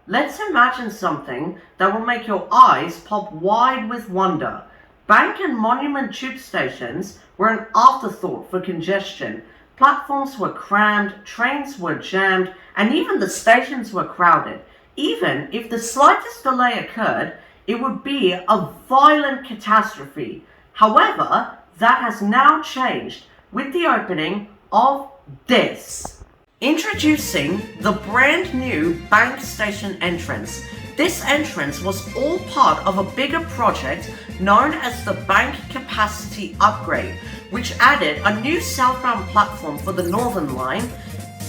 Let's imagine something that will make your eyes pop wide with wonder. Bank and Monument tube stations were an afterthought for congestion. Platforms were crammed, trains were jammed, and even the stations were crowded. Even if the slightest delay occurred, it would be a violent catastrophe. However, that has now changed with the opening of this. Introducing the brand new Bank Station entrance. This entrance was all part of a bigger project known as the Bank Capacity Upgrade, which added a new southbound platform for the Northern Line,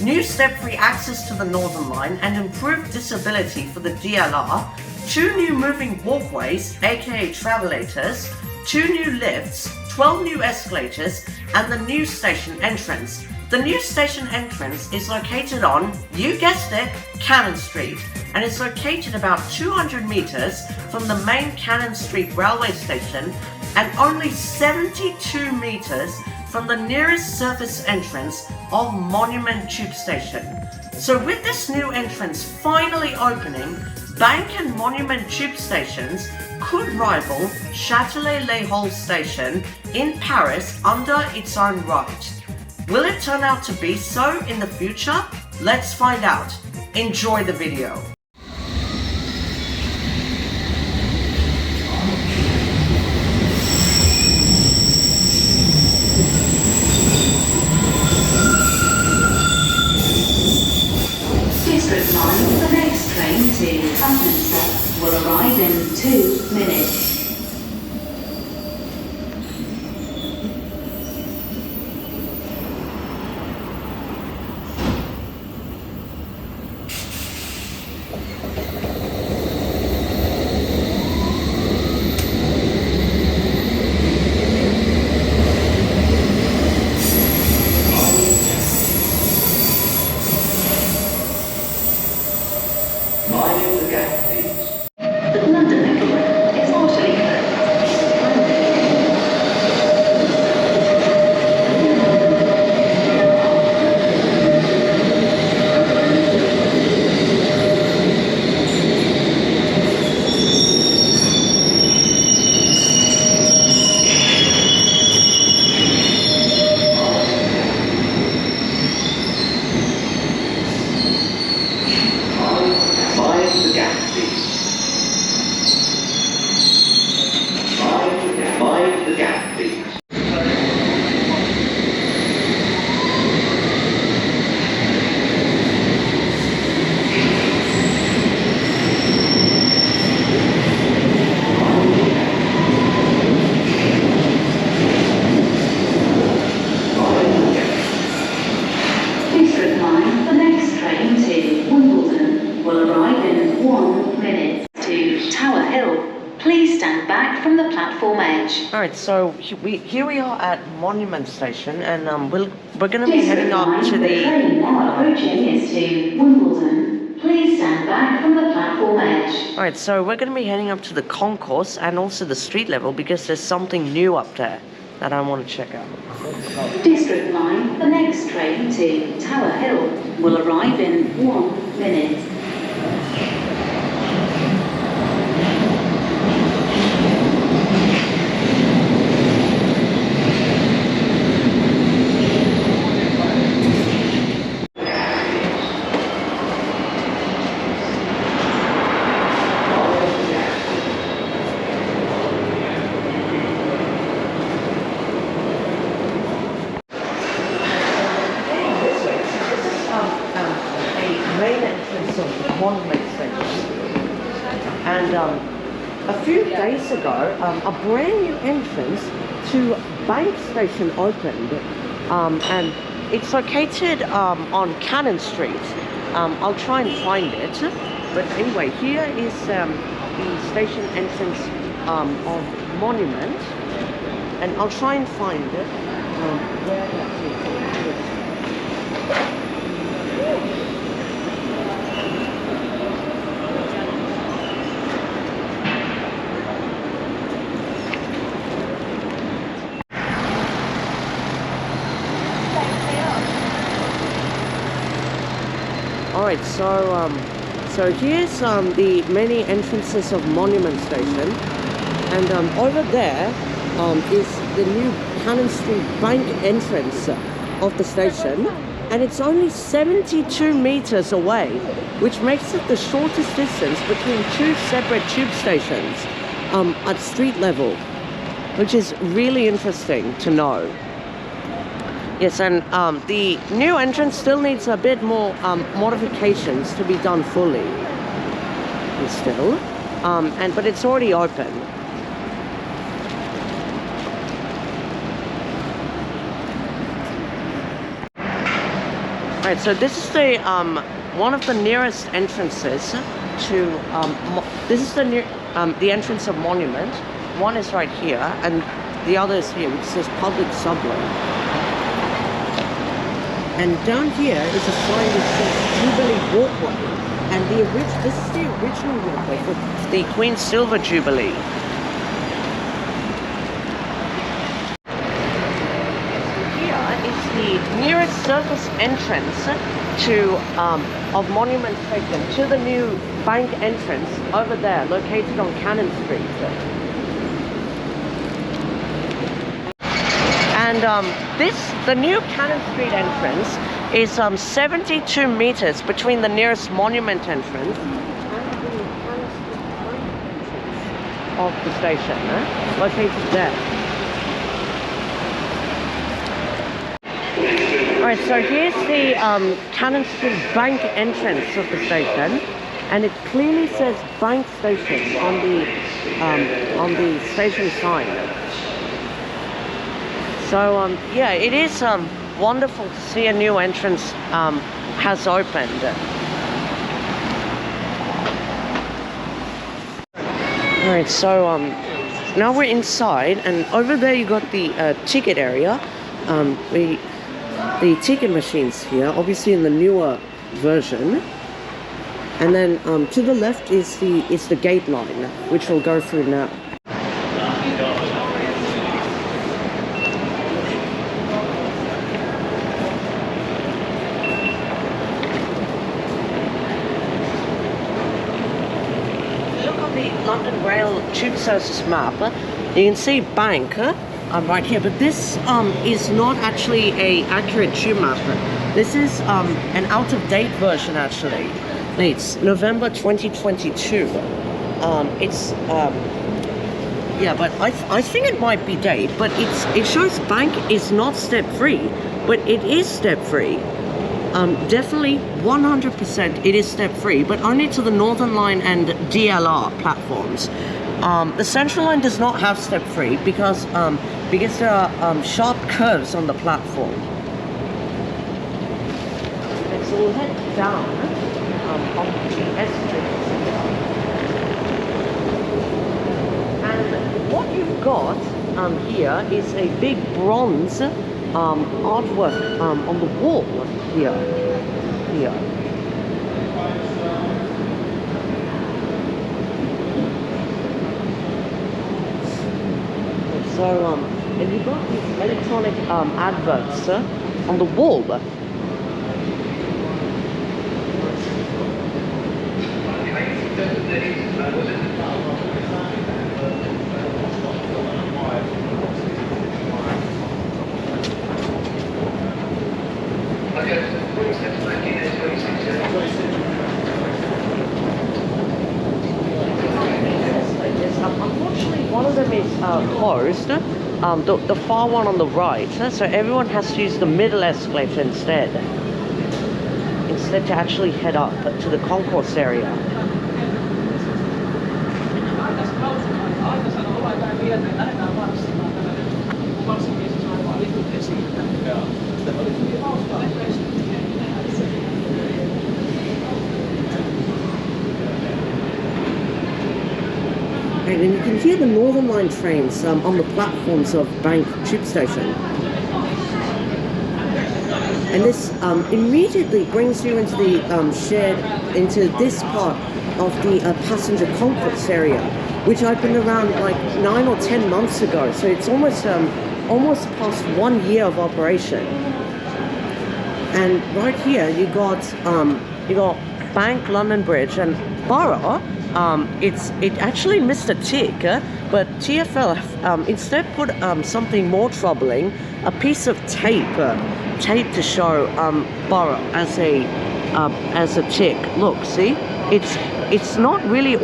new step-free access to the Northern Line, and improved visibility for the DLR, 2 new moving walkways, aka travelators, 2 new lifts, 12 new escalators, and the new station entrance. The new station entrance is located on, you guessed it, Cannon Street, and is located about 200 meters from the main Cannon Street railway station and only 72 meters from the nearest surface entrance of Monument Tube Station. So with this new entrance finally opening, Bank and Monument Tube stations could rival Châtelet-les-Halles station in Paris under its own right. Will it turn out to be so in the future? Let's find out. Enjoy the video. District Line, the next train to Westminster will arrive in 2 minutes. Alright, so here we are at Monument Station, and we're going to be heading up to the... train now approaching is to Wimbledon. Please stand back from the platform edge. Alright, so we're going to be heading up to the concourse and also the street level because there's something new up there that I want to check out. District Line, the next train to Tower Hill will arrive in 1 minute. And a few days ago, a brand new entrance to Bank Station opened, and it's located on Cannon Street. I'll try and find it, but anyway, here is the station entrance of Monument, and I'll try and find it. Where that is. Alright, so so here's the many entrances of Monument Station, and over there is the new Cannon Street Bank entrance of the station, and it's only 72 meters away, which makes it the shortest distance between two separate tube stations at street level, which is really interesting to know. Yes, and the new entrance still needs a bit more modifications to be done fully. Still, but it's already open. Right, so this is the one of the nearest entrances to this is the entrance of Monument. One is right here, and the other is here, which says public subway. And down here is a sign that says Jubilee Walkway. And this is the original walkway for the Queen's Silver Jubilee. Here is the nearest surface entrance to of Monument Station to the new bank entrance over there, located on Cannon Street. And the new Cannon Street entrance is 72 meters between the nearest Monument entrance and the Cannon Street entrance of the station, located there. Alright, so here's the Cannon Street Bank entrance of the station, and it clearly says Bank Station on the station sign. So yeah, it is wonderful to see a new entrance has opened. Alright, so now we're inside, and over there you got the ticket area. The ticket machines here, obviously in the newer version. And then to the left is the gate line, which we'll go through now. London Rail Tube Services map, you can see Bank right here, but this is not actually a accurate tube map. This is an out-of-date version actually. It's November 2022. Yeah, but I think it might be date, but it shows Bank is not step-free, but it is step-free. Definitely 100% it is step-free, but only to the Northern Line and DLR platforms. The Central Line does not have step-free because there are sharp curves on the platform. And so we'll head down on the S-Street. And what you've got here is a big bronze artwork on the wall here. So and you've got these electronic adverts on the wall. Unfortunately, one of them is closed, the far one on the right, so everyone has to use the middle escalator instead to actually head up to the concourse area. And you can hear the Northern Line trains on the platforms of Bank Tube Station. And this immediately brings you into the into this part of the passenger concourse area, which opened around like 9 or 10 months ago. So it's almost past 1 year of operation. And right here you got Bank, London Bridge, and Borough, it actually missed a tick, but TfL instead put something more troubling, a piece of tape to show Borough as a tick. Look, see, it's not really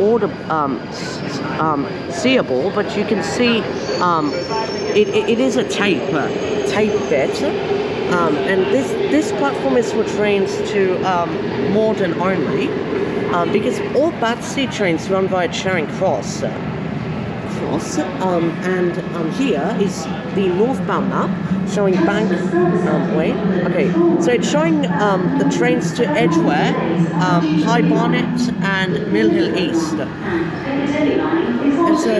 seeable, but you can see it is a tape bit. And this platform is for trains to Morden only, because all Battersea trains run via Charing Cross. And here is the northbound map showing Bank Way. Okay, so it's showing the trains to Edgware, High Barnet, and Mill Hill East. And so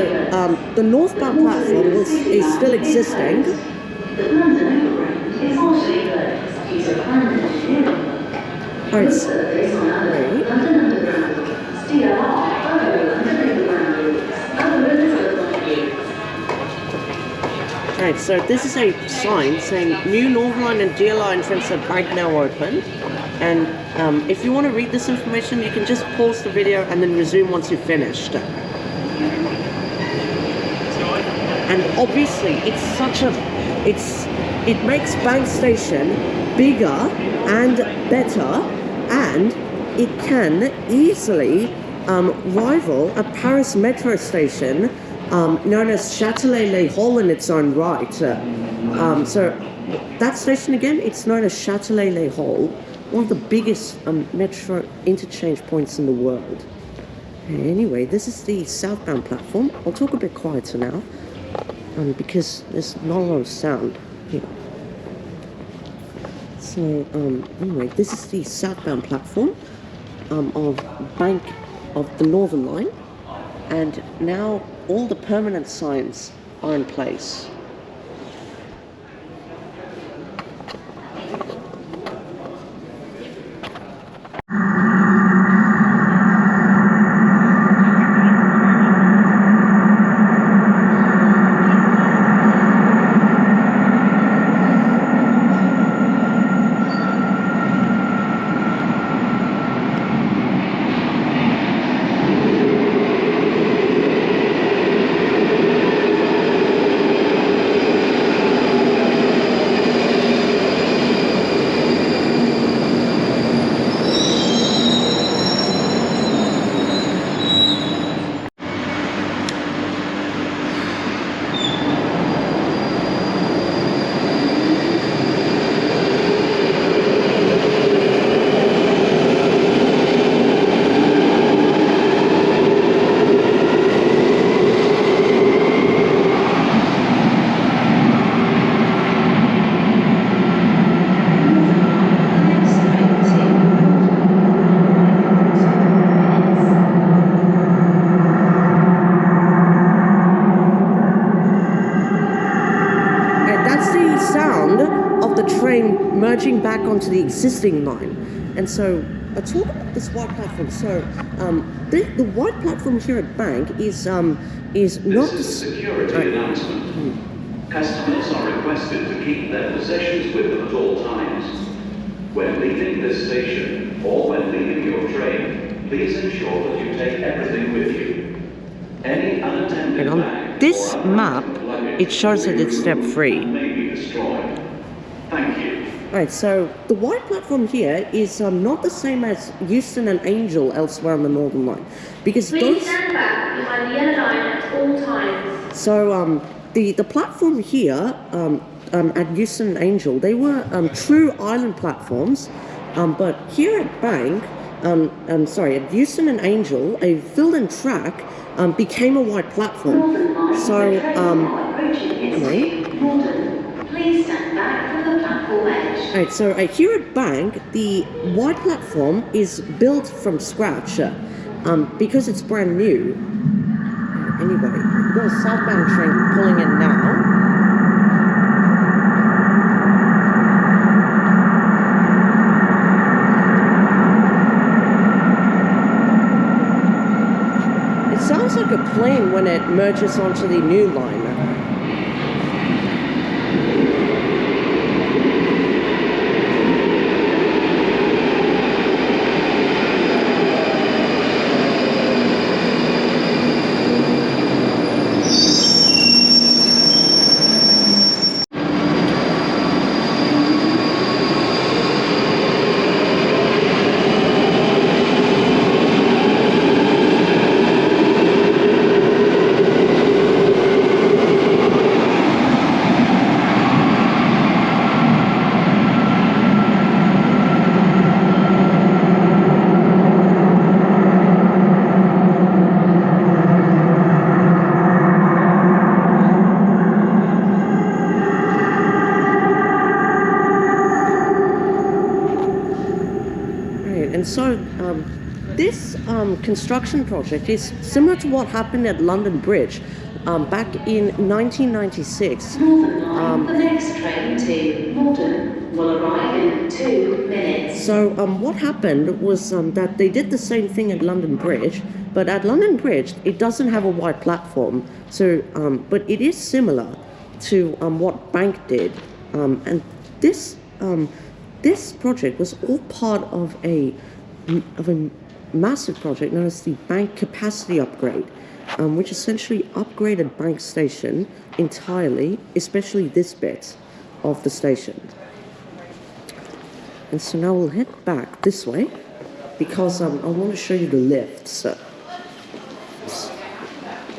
the northbound platform is still existing. Alright, Right, so this is a sign saying new Northern Line and DLR entrance at Bank now open. And if you want to read this information, you can just pause the video and then resume once you've finished. And obviously, it makes Bank Station bigger and better, and it can easily rival a Paris metro station known as Châtelet-les-Halles in its own right. So that station again, it's known as Châtelet-les-Halles, one of the biggest metro interchange points in the world. Anyway, this is the southbound platform. I'll talk a bit quieter now, because there's not a lot of sound here. So anyway, this is the southbound platform of Bank of the Northern Line, and now all the permanent signs are in place. Merging back onto the existing line. And so I talk about this white platform. So the white platform here at Bank is not a security announcement. Customers are requested to keep their possessions with them at all times. When leaving this station or when leaving your train, please ensure that you take everything with you. Any unattended and on bag this or map, luggage it shows that it's step free. may be destroyed. Thank you. Right, so the white platform here is not the same as Euston and Angel elsewhere on the Northern Line, because Please stand back behind the yellow line at all times. So the platform here at Euston and Angel, they were true island platforms, but here at Bank, at Euston and Angel, a filled-in track became a white platform. So Please stand back from the platform edge. Right, so here at Bank, the white platform is built from scratch because it's brand new. Anyway, we've got a southbound train pulling in now. It sounds like a plane when it merges onto the new line. This construction project is similar to what happened at London Bridge back in 1996. Northern Line, the next train to Malden will arrive in 2 minutes. So what happened was that they did the same thing at London Bridge, but at London Bridge it doesn't have a wide platform. So, but it is similar to what Bank did, and this project was all part of a massive project known as the Bank Capacity Upgrade, which essentially upgraded Bank Station entirely, especially this bit of the station. And so now we'll head back this way because I want to show you the lifts.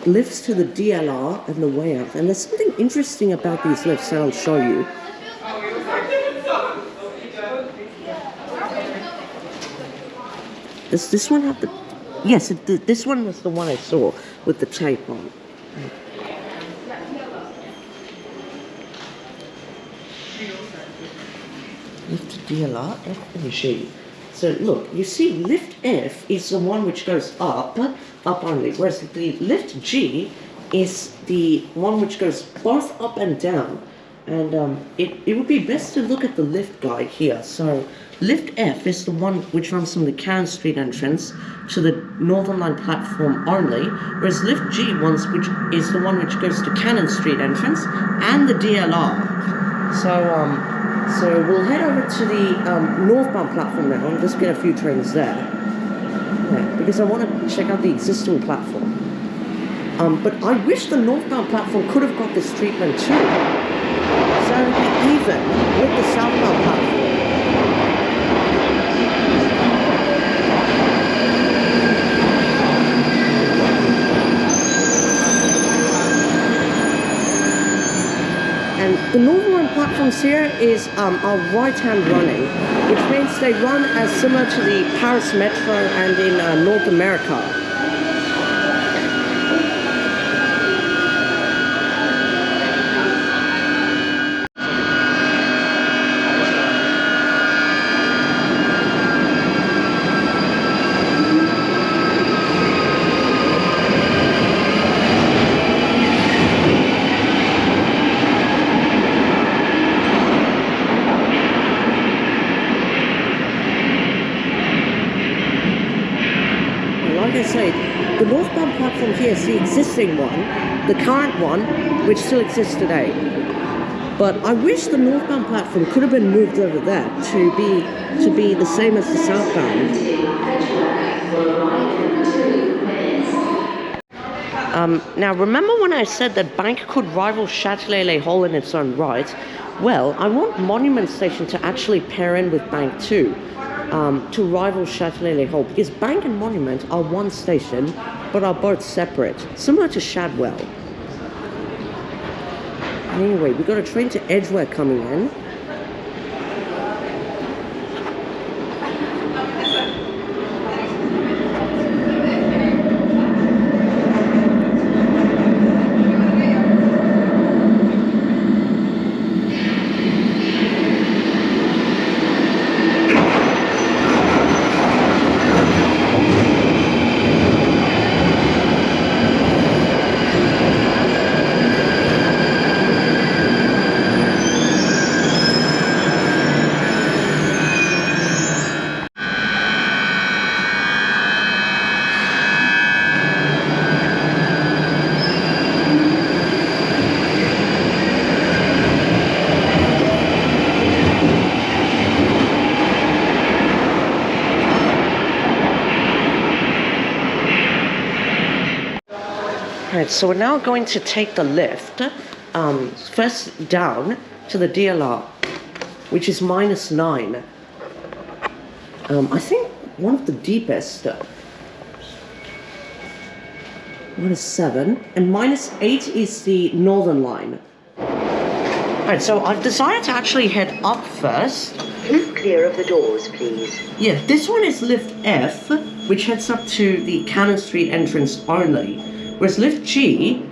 Lifts to the DLR and the way out. And there's something interesting about these lifts that I'll show you. Does this one have the... Yes, this one was the one I saw with the tape on. Lift to DLR, F and G. So look, you see lift F is the one which goes up only, whereas the lift G is the one which goes both up and down. And it would be best to look at the lift guide here. So lift F is the one which runs from the Cannon Street entrance to the Northern Line platform only, whereas lift G which is the one which goes to Cannon Street entrance and the DLR. So we'll head over to the northbound platform now and just get a few trains there. Yeah, because I want to check out the existing platform. But I wish the northbound platform could have got this treatment too. So it would be even with the southbound platform. And the Northern Line platforms here is our right-hand running, which means they run as similar to the Paris Metro and in North America. Like I say, the northbound platform here is the existing one, the current one, which still exists today. But I wish the northbound platform could have been moved over there to be the same as the southbound. Now remember when I said that Bank could rival Châtelet-Les Halles in its own right? Well, I want Monument Station to actually pair in with Bank too. To rival Châtelet-Les Halles, because Bank and Monument are one station, but are both separate, similar to Shadwell. Anyway, we got a train to Edgware coming in. Right, so we're now going to take the lift first down to the DLR, which is -9. I think one of the deepest. -7, and -8 is the Northern Line. Right, so I've decided to actually head up first. Keep clear of the doors, please. Yeah, this one is lift F, which heads up to the Cannon Street entrance only. Whereas lift G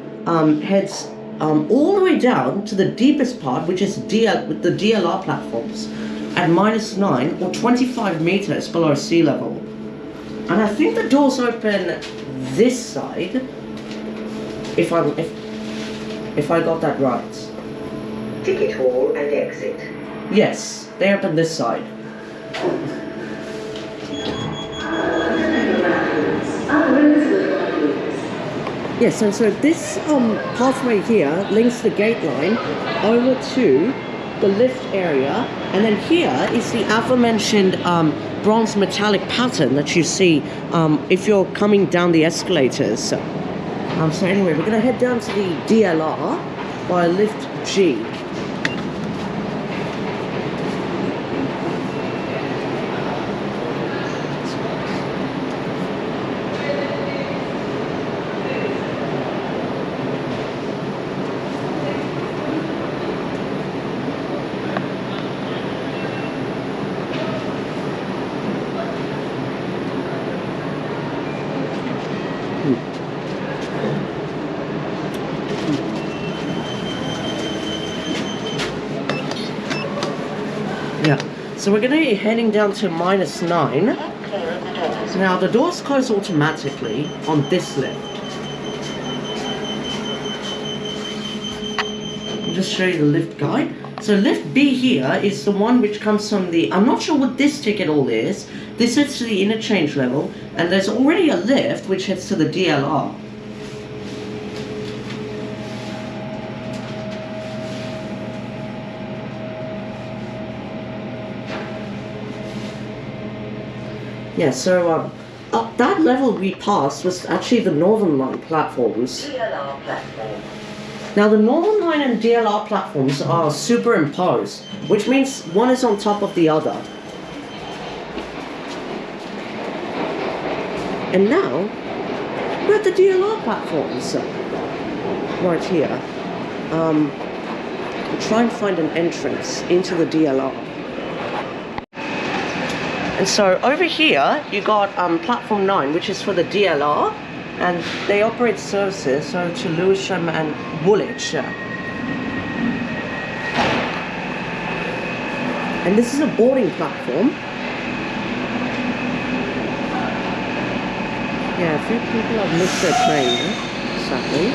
heads all the way down to the deepest part, which is with the DLR platforms, at -9 or 25 meters below sea level. And I think the doors open this side. If I got that right. Ticket hall and exit. Yes, they open this side. Yes, and so this pathway here links the gate line over to the lift area, and then here is the aforementioned bronze metallic pattern that you see if you're coming down the escalators. So anyway, we're going to head down to the DLR by lift G. Yeah, so we're going to be heading down to -9. Now the doors close automatically on this lift. I'll just show you the lift guide. So lift B here is the one which comes from the, I'm not sure what this ticket all is. This heads to the interchange level, and there's already a lift which heads to the DLR. Yeah, so up that level we passed was actually the Northern Line platforms. DLR platform. Now the Northern Line and DLR platforms are superimposed, which means one is on top of the other. And now we're at the DLR platforms, right here. We'll try and find an entrance into the DLR. And so over here, you got platform 9, which is for the DLR, and they operate services so to Lewisham and Woolwich. And this is a boarding platform. Yeah, a few people have missed their train, sadly.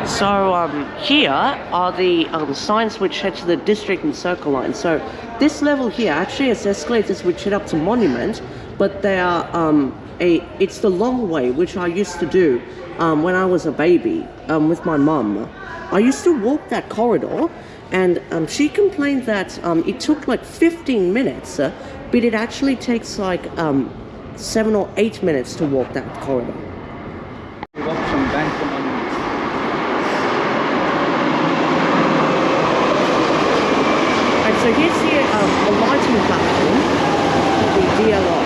So here are the signs which head to the District and Circle line. So this level here actually has escalators which head up to Monument, but they are it's the long way which I used to do when I was a baby with my mum. I used to walk that corridor, and she complained that it took like 15 minutes, but it actually takes like 7 or 8 minutes to walk that corridor. We walk from Bank to Monument. So here's the lighting platform for the DLR.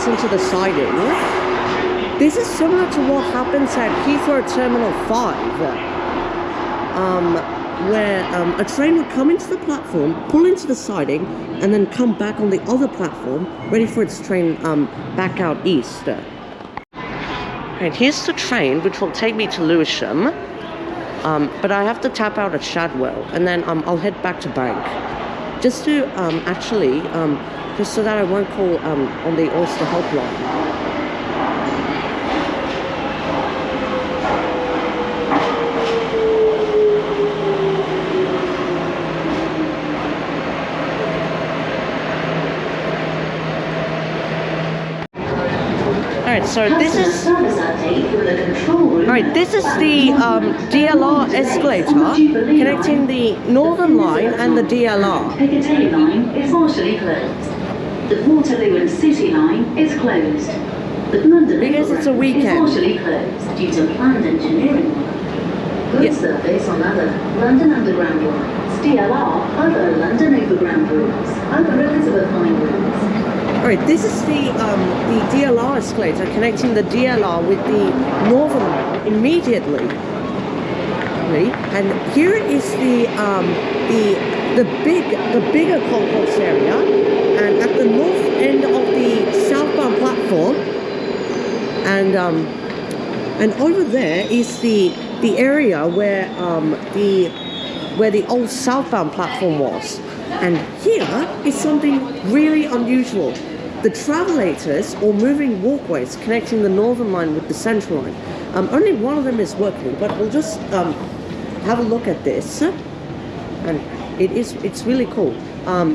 Into the siding. This is similar to what happens at Heathrow Terminal 5, where a train would come into the platform, pull into the siding, and then come back on the other platform, ready for its train back out east. And here's the train, which will take me to Lewisham, but I have to tap out at Shadwell, and then I'll head back to Bank, just to just so that I won't call on the Oyster helpline. Alright, so this is the DLR escalator connecting the Northern Line and the DLR. Piccadilly line is partially closed. The Waterloo and City line is closed. but London Because it's a Overground weekend. is partially closed due to planned engineering work. Good Yeah. service on other London Underground lines, DLR, other London Overground routes, other Elizabeth line routes. Alright, this is the DLR escalator connecting the DLR with the Northern Line immediately. And here is the bigger concourse area, and at the north end of the southbound platform, and over there is the area where the old southbound platform was. And here is something really unusual. The travelators, or moving walkways connecting the Northern Line with the Central Line. Only one of them is working, but we'll just have a look at this. And it's really cool.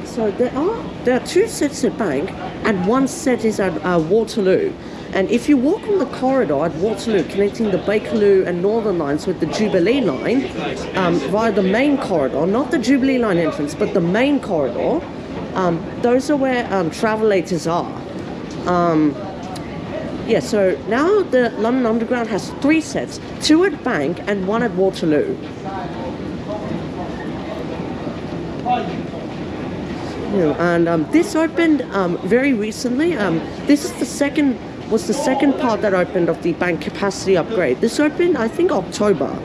So there are two sets at Bank, and one set is at Waterloo. And if you walk on the corridor at Waterloo, connecting the Bakerloo and Northern lines with the Jubilee line, via the main corridor, not the Jubilee line entrance, but the main corridor, those are where travelators are. Yeah, so now the London Underground has 3 sets, 2 at Bank and 1 at Waterloo. And this opened very recently. This is the second part that opened of the Bank capacity upgrade. This opened, I think, October,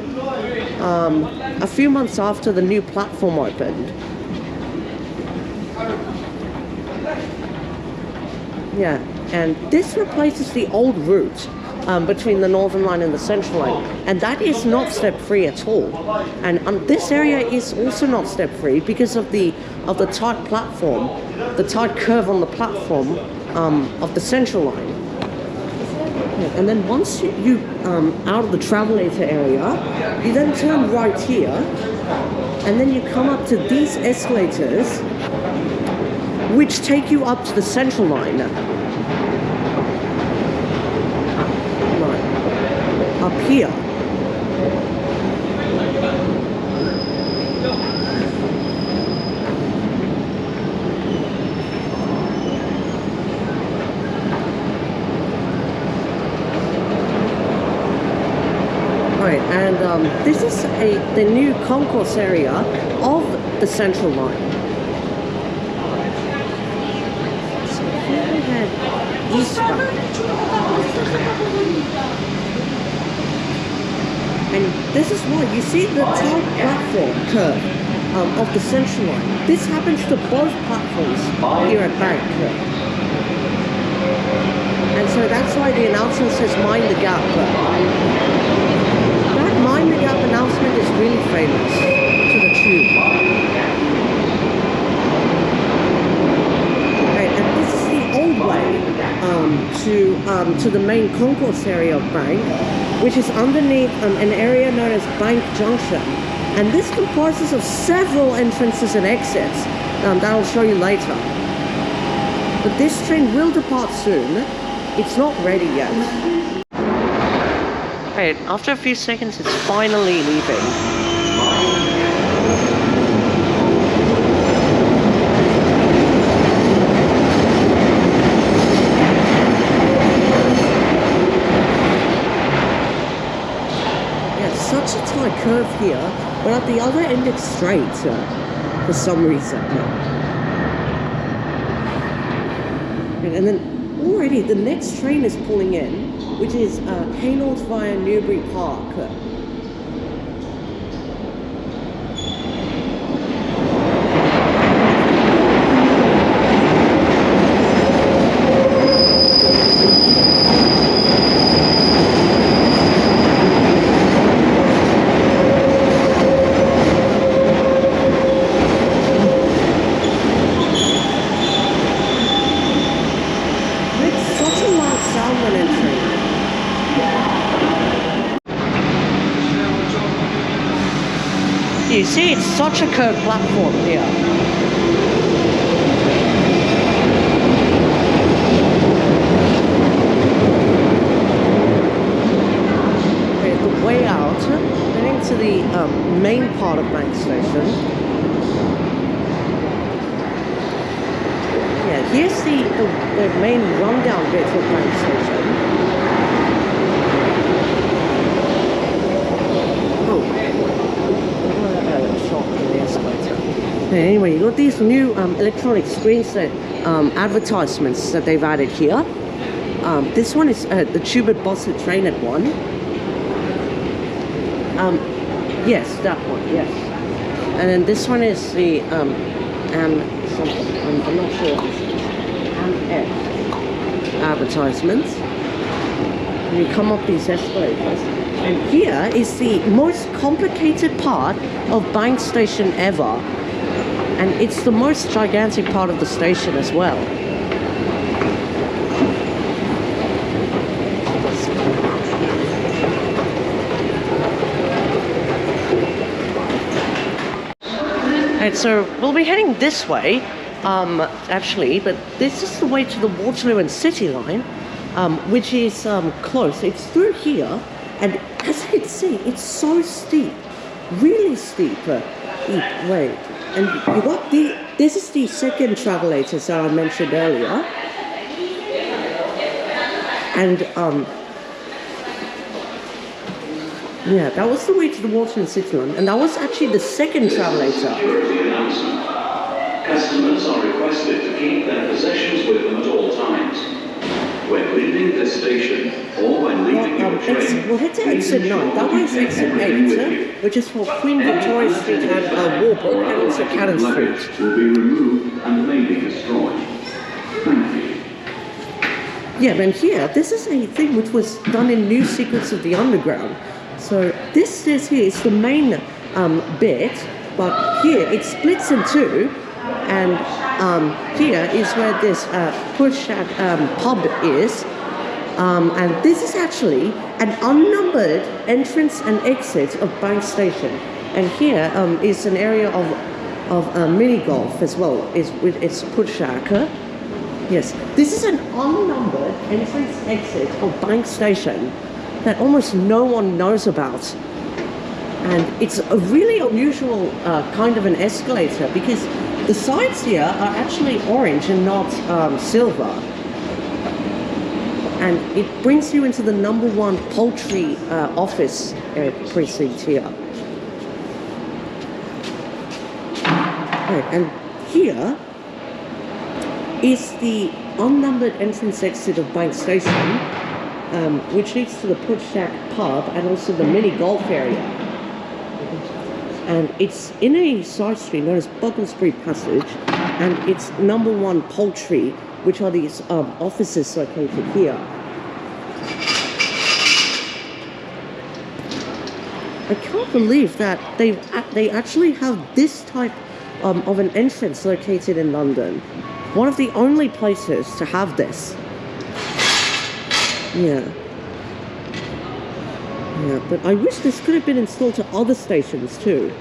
a few months after the new platform opened. Yeah, and this replaces the old route between the Northern Line and the Central Line, and that is not step-free at all. And this area is also not step-free because of the tight platform, the tight curve on the platform of the Central Line. Yeah, and then once you out of the travelator area, you then turn right here, and then you come up to these escalators, which take you up to the Central Line. Right. Up here. Right, and this is the new concourse area of the Central Line. And this is why you see the top platform curve of the Central Line. This happens to both platforms here at Bank. And so that's why the announcement says mind the gap. That mind the gap announcement is really famous to the tube. Way to the main concourse area of Bank, which is underneath an area known as Bank Junction, and this comprises of several entrances and exits that I'll show you later. But this train will depart soon. It's not ready yet. Right, after a few seconds, it's finally leaving. Such a tight curve here, but at the other end it's straight for some reason. And then already the next train is pulling in, which is Hainault via Newbury Park. You see, it's such a curved platform here. Okay, the way out, heading to the main part of Bank Station. Yeah, here's the main rundown bit of Bank Station. Okay, anyway, you got these new electronic screens that advertisements that they've added here. This one is the Tubert Bossett train at 1. Yes, that one, yes. And then this one is the something, I'm not sure what this is. F advertisements. And you come up these escalators. And here is the most complicated part of Bank Station ever. And it's the most gigantic part of the station as well. And so we'll be heading this way, actually, but this is the way to the Waterloo and City line, which is close. It's through here, and as you can see, it's so steep, really steep. Wait, and you got this is the second travelators that I mentioned earlier, and yeah, that was the way to the Waterloo and City line, and that was actually the second travelator. Security announcement. Customers are requested to keep their possessions with them at all times. When leaving this station or when leaving your train, we'll head to exit 9. That way is exit 8, which is for Queen Victoria Street and Warburg, and also Cannon Street. Will be removed and may be destroyed. Thank you. Yeah, and here, this is a thing which was done in New Secrets of the Underground. So this is here is the main bit, but here it splits in two, and here is where this push pub is, and this is actually an unnumbered entrance and exit of Bank Station. And here is an area of mini golf as well, is with its pushaka. Yes, this is an unnumbered entrance exit of Bank Station that almost no one knows about. And it's a really unusual kind of an escalator, because the sides here are actually orange and not silver. And it brings you into the number 1 poultry office precinct here. Right, and here is the unnumbered entrance exit of Bank Station, which leads to the Put Shack pub and also the mini golf area. And it's in a side street known as Buckle Street Passage, and it's number 1 poultry, which are these offices located here. I can't believe that they actually have this type of an entrance located in London. One of the only places to have this. Yeah. Yeah, but I wish this could have been installed to other stations too.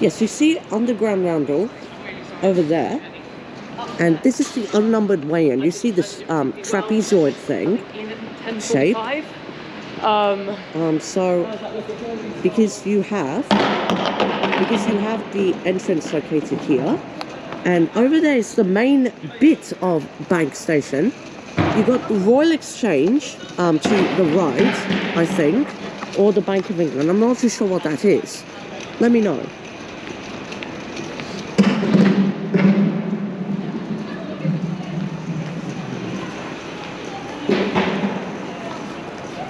Yes, you see Underground Roundel over there, and this is the unnumbered way in. You see this trapezoid thing shape. So because you have the entrance located here, and over there is the main bit of Bank Station. You've got the Royal Exchange to the right, I think, or the Bank of England. I'm not too sure what that is. Let me know.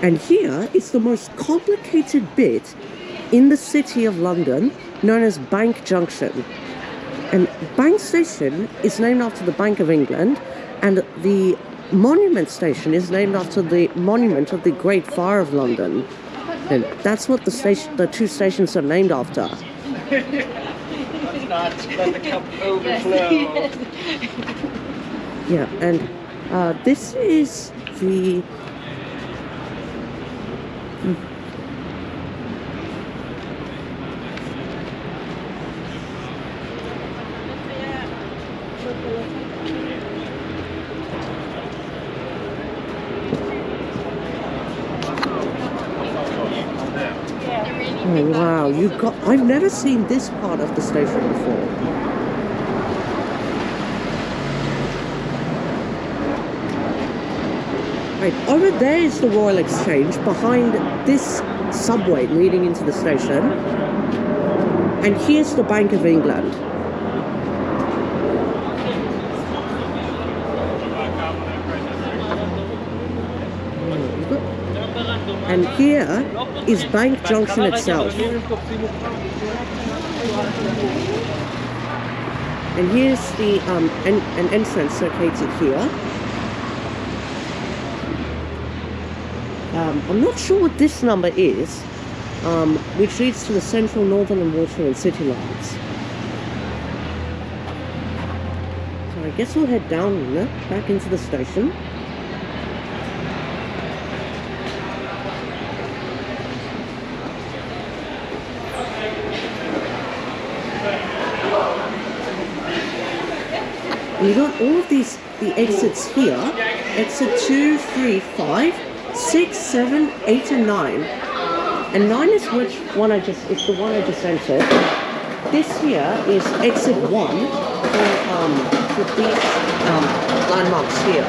And here is the most complicated bit in the City of London, known as Bank Junction. And Bank Station is named after the Bank of England, and the Monument Station is named after the monument of the Great Fire of London. And that's what the two stations are named after. Let's not let the cup overflow. Yeah, and this is the... Oh wow, I've never seen this part of the station before. Right, over there is the Royal Exchange, behind this subway leading into the station. And here's the Bank of England. And here is Bank Junction itself. And here's the an entrance located here. I'm not sure what this number is, which leads to the Central, Northern and Water and City lines. So I guess we'll head down back into the station. And you got all of the exits here. Exit 2, 3, 5, 6, 7, 8 and 9. And 9 is it's the one I just entered. This here is exit 1 for these landmarks here.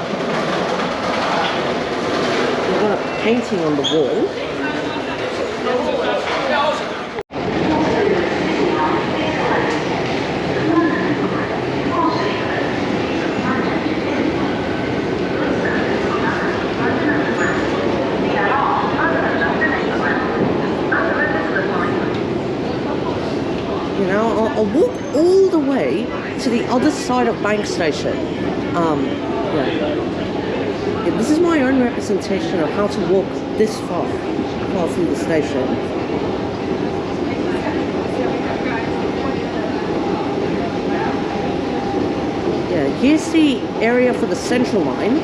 We've got a painting on the wall. I'll walk all the way to the other side of Bank Station. This is my own representation of how to walk this far through the station. Yeah, here's the area for the Central line.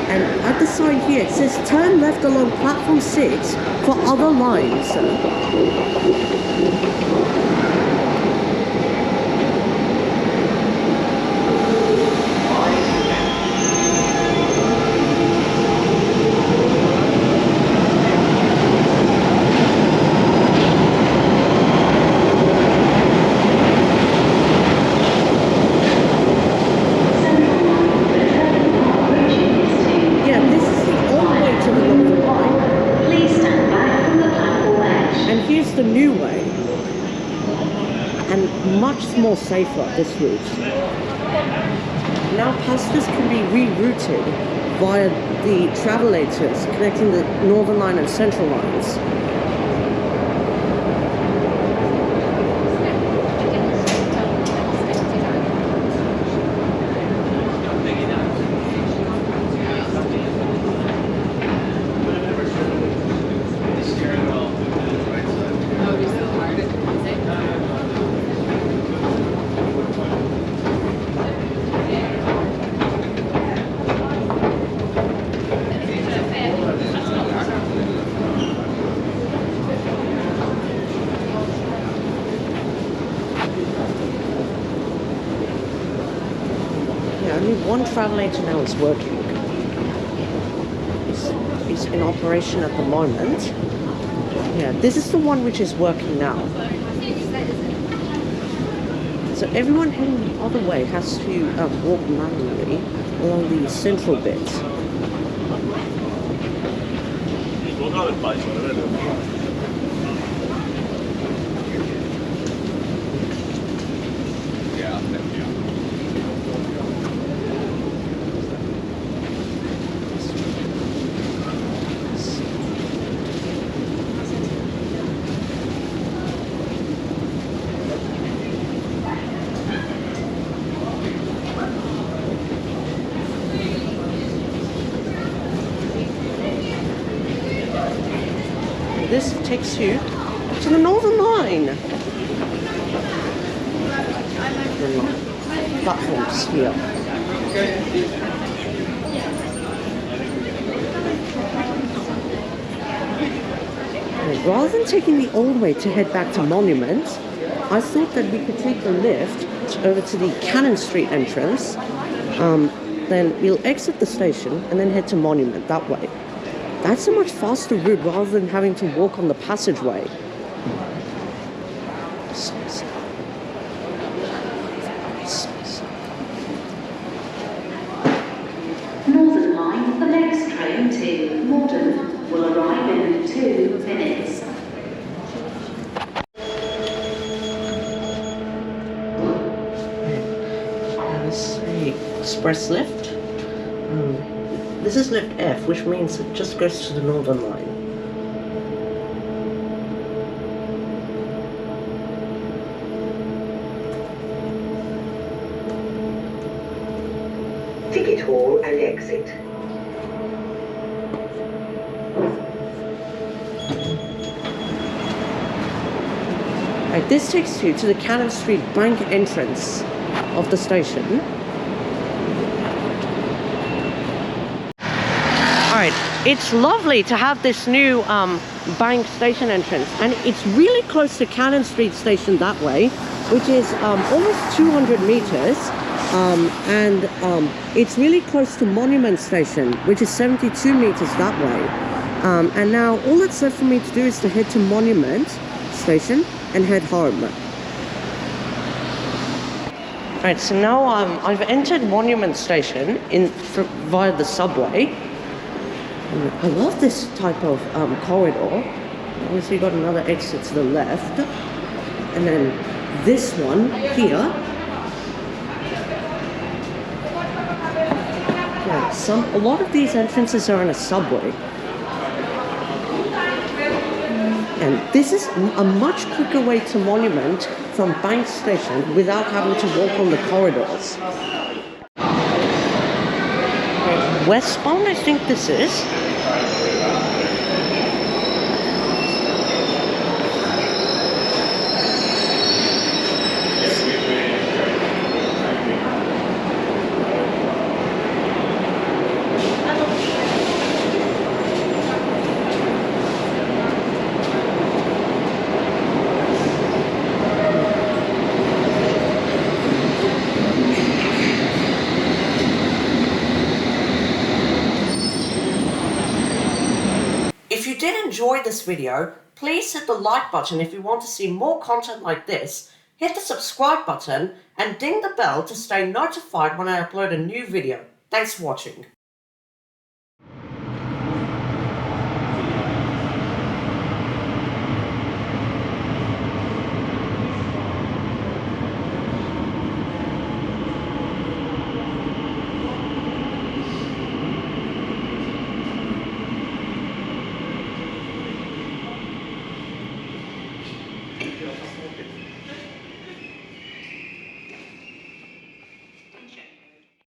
And at the side here it says turn left along platform 6 for other lines. More safer this route. Now passengers can be rerouted via the travelators connecting the Northern Line and Central lines. One travelator now is working. It's in operation at the moment. Yeah, this is the one which is working now. So everyone heading the other way has to walk manually along the central bit. This takes you to the Northern Line. Platforms here. Rather than taking the old way to head back to Monument, I thought that we could take the lift over to the Cannon Street entrance. Then we'll exit the station and then head to Monument that way. That's a much faster route rather than having to walk on the passageway. Northern Line to Morden will arrive in 2 minutes. Let's see, express lift. This is lift F, which means it just goes to the Northern Line. Ticket hall and exit. Right, this takes you to the Cannon Street Bank entrance of the station. Alright, it's lovely to have this new bank station entrance, and it's really close to Cannon Street station that way, which is almost 200 meters. And it's really close to Monument Station, which is 72 meters that way. And now all that's left for me to do is to head to Monument Station and head home. Right, so now I've entered Monument Station via the subway. And I love this type of corridor. Obviously, you've got another exit to the left, and then this one here. A lot of these entrances are in a subway, and this is a much quicker way to Monument from Bank Station without having to walk on the corridors. Westbound, I think this is. If you did enjoy this video, please hit the like button if you want to see more content like this, hit the subscribe button, and ding the bell to stay notified when I upload a new video. Thanks for watching.